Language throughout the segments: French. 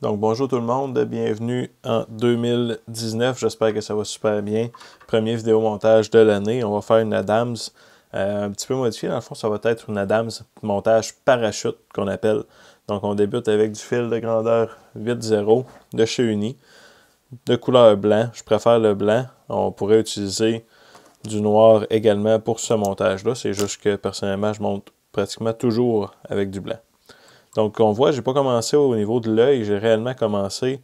Donc bonjour tout le monde, bienvenue en 2019, j'espère que ça va super bien. Premier vidéo montage de l'année, on va faire une Adams un petit peu modifiée, dans le fond ça va être une Adams montage parachute qu'on appelle. Donc on débute avec du fil de grandeur 8.0 de chez Uni, de couleur blanc, je préfère le blanc, on pourrait utiliser du noir également pour ce montage-là, c'est juste que personnellement je monte pratiquement toujours avec du blanc. Donc, on voit, j'ai pas commencé au niveau de l'œil, j'ai réellement commencé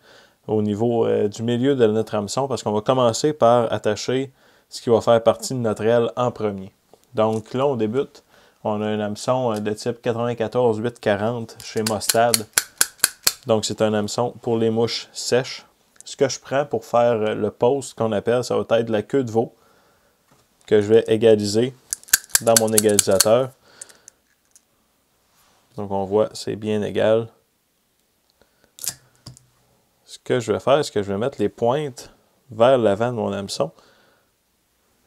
au niveau du milieu de notre hameçon parce qu'on va commencer par attacher ce qui va faire partie de notre aile en premier. Donc là, on débute. On a un hameçon de type 94-840 chez Mostad. Donc, c'est un hameçon pour les mouches sèches. Ce que je prends pour faire le post qu'on appelle, ça va être la queue de veau que je vais égaliser dans mon égalisateur. Donc, on voit, c'est bien égal. Ce que je vais faire, c'est que je vais mettre les pointes vers l'avant de mon hameçon.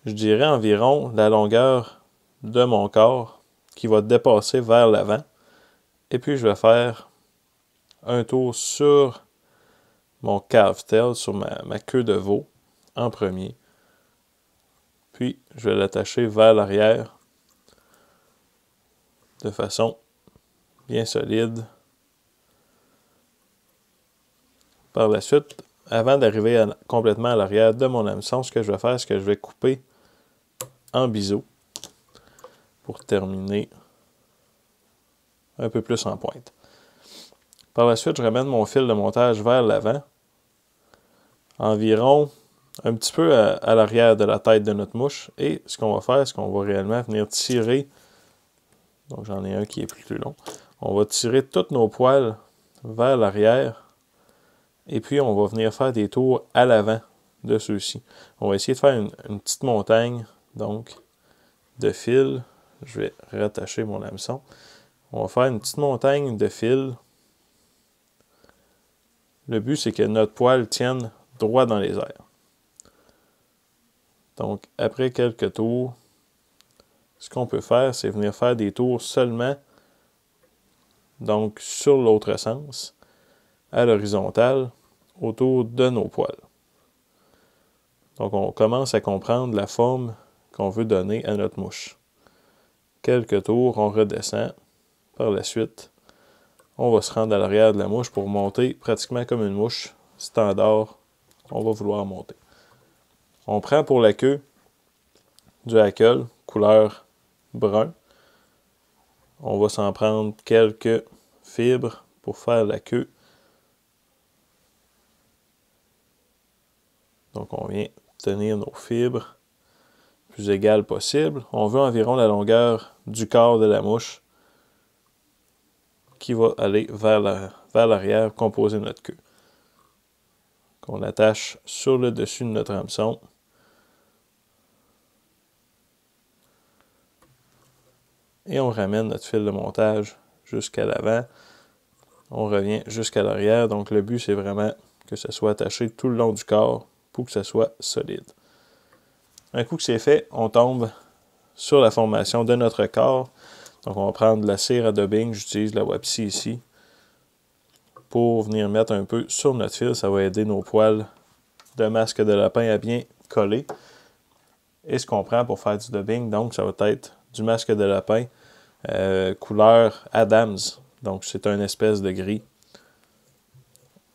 Je dirais environ la longueur de mon corps qui va dépasser vers l'avant. Et puis, je vais faire un tour sur mon calf tail, sur ma queue de veau, en premier. Puis, je vais l'attacher vers l'arrière de façon bien solide. Par la suite, avant d'arriver complètement à l'arrière de mon hameçon, ce que je vais faire, c'est que je vais couper en biseau pour terminer un peu plus en pointe. Par la suite, je ramène mon fil de montage vers l'avant, environ un petit peu à l'arrière de la tête de notre mouche. Et ce qu'on va faire, c'est qu'on va réellement venir tirer, donc j'en ai un qui est plus long, on va tirer tous nos poils vers l'arrière et puis on va venir faire des tours à l'avant de ceux-ci. On va essayer de faire une petite montagne, donc, de fil. Je vais rattacher mon hameçon. On va faire une petite montagne de fil. Le but, c'est que notre poil tienne droit dans les airs. Donc, après quelques tours, ce qu'on peut faire, c'est venir faire des tours seulement, donc sur l'autre sens, à l'horizontale, autour de nos poils. Donc, on commence à comprendre la forme qu'on veut donner à notre mouche. Quelques tours, on redescend. Par la suite, on va se rendre à l'arrière de la mouche pour monter pratiquement comme une mouche standard. On va vouloir monter. On prend pour la queue du hackle, couleur brun. On va s'en prendre quelques fibres pour faire la queue. Donc on vient tenir nos fibres plus égales possible. On veut environ la longueur du corps de la mouche qui va aller vers l'arrière composer notre queue. Qu'on attache sur le dessus de notre hameçon. Et on ramène notre fil de montage jusqu'à l'avant. On revient jusqu'à l'arrière. Donc le but, c'est vraiment que ça soit attaché tout le long du corps pour que ça soit solide. Un coup que c'est fait, on tombe sur la formation de notre corps. Donc on va prendre de la cire à dubbing. J'utilise la Wapsi ici pour venir mettre un peu sur notre fil. Ça va aider nos poils de masque de lapin à bien coller. Et ce qu'on prend pour faire du dubbing, donc ça va être du masque de lapin couleur Adams. Donc c'est une espèce de gris.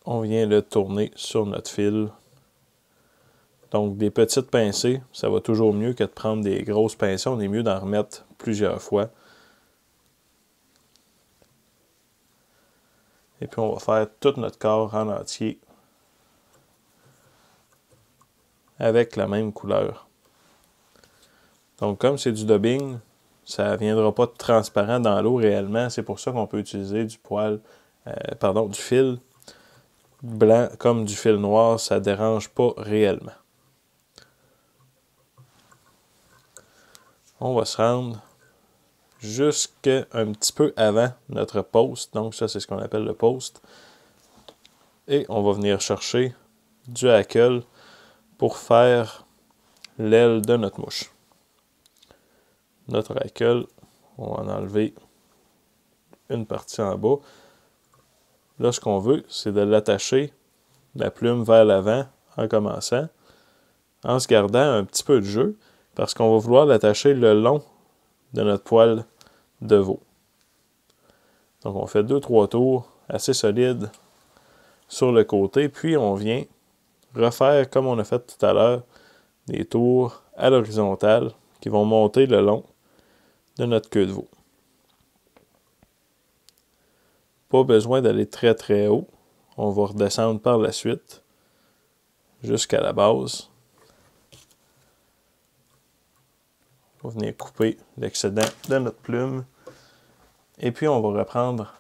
On vient le tourner sur notre fil. Donc des petites pincées, ça va toujours mieux que de prendre des grosses pincées. On est mieux d'en remettre plusieurs fois. Et puis on va faire tout notre corps en entier avec la même couleur. Donc comme c'est du dubbing, ça ne viendra pas transparent dans l'eau réellement. C'est pour ça qu'on peut utiliser du du fil blanc comme du fil noir. Ça ne dérange pas réellement. On va se rendre jusqu'un petit peu avant notre post. Donc ça, c'est ce qu'on appelle le post. Et on va venir chercher du hackle pour faire l'aile de notre mouche. Notre hackle, on va en enlever une partie en bas. Là, ce qu'on veut, c'est de l'attacher la plume vers l'avant en commençant, en se gardant un petit peu de jeu, parce qu'on va vouloir l'attacher le long de notre poil de veau. Donc, on fait 2-3 tours assez solides sur le côté, puis on vient refaire, comme on a fait tout à l'heure, des tours à l'horizontale qui vont monter le long de notre queue de veau. Pas besoin d'aller très très haut. On va redescendre par la suite jusqu'à la base. On va venir couper l'excédent de notre plume. Et puis on va reprendre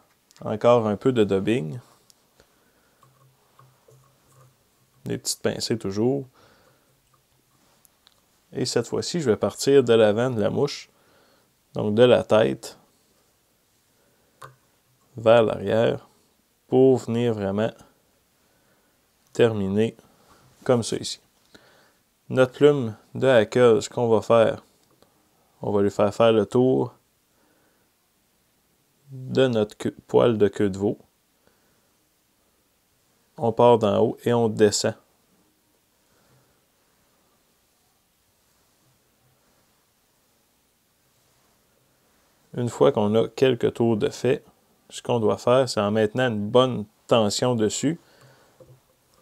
encore un peu de dubbing. Des petites pincées toujours. Et cette fois-ci, je vais partir de l'avant de la mouche. Donc de la tête vers l'arrière pour venir vraiment terminer comme ça ici. Notre plume de hackle, ce qu'on va faire, on va lui faire le tour de notre poil de queue de veau. On part d'en haut et on descend. Une fois qu'on a quelques tours de fait, ce qu'on doit faire, c'est en maintenant une bonne tension dessus,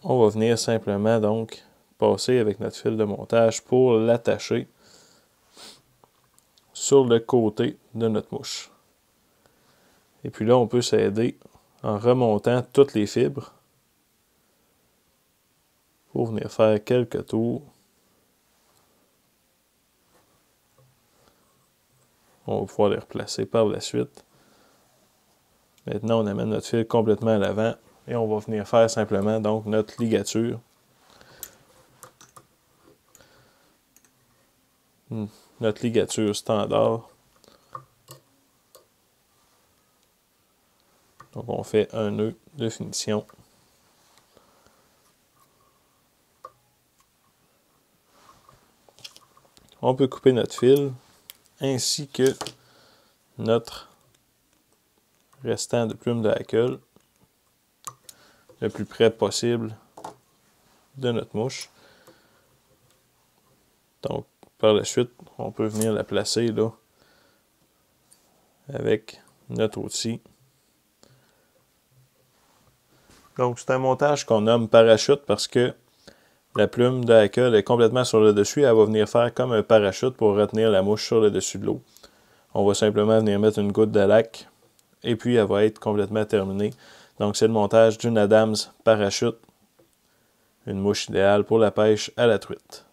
on va venir simplement donc passer avec notre fil de montage pour l'attacher sur le côté de notre mouche. Et puis là, on peut s'aider en remontant toutes les fibres pour venir faire quelques tours. On va pouvoir les replacer par la suite. Maintenant, on amène notre fil complètement à l'avant et on va venir faire simplement donc notre ligature. Notre ligature standard. Donc on fait un nœud de finition. On peut couper notre fil ainsi que notre restant de plume de hackle le plus près possible de notre mouche. Donc par la suite, on peut venir la placer là avec notre outil. Donc c'est un montage qu'on nomme parachute parce que la plume de hackle est complètement sur le dessus. Elle va venir faire comme un parachute pour retenir la mouche sur le dessus de l'eau. On va simplement venir mettre une goutte de lac et puis elle va être complètement terminée. Donc c'est le montage d'une Adams parachute, une mouche idéale pour la pêche à la truite.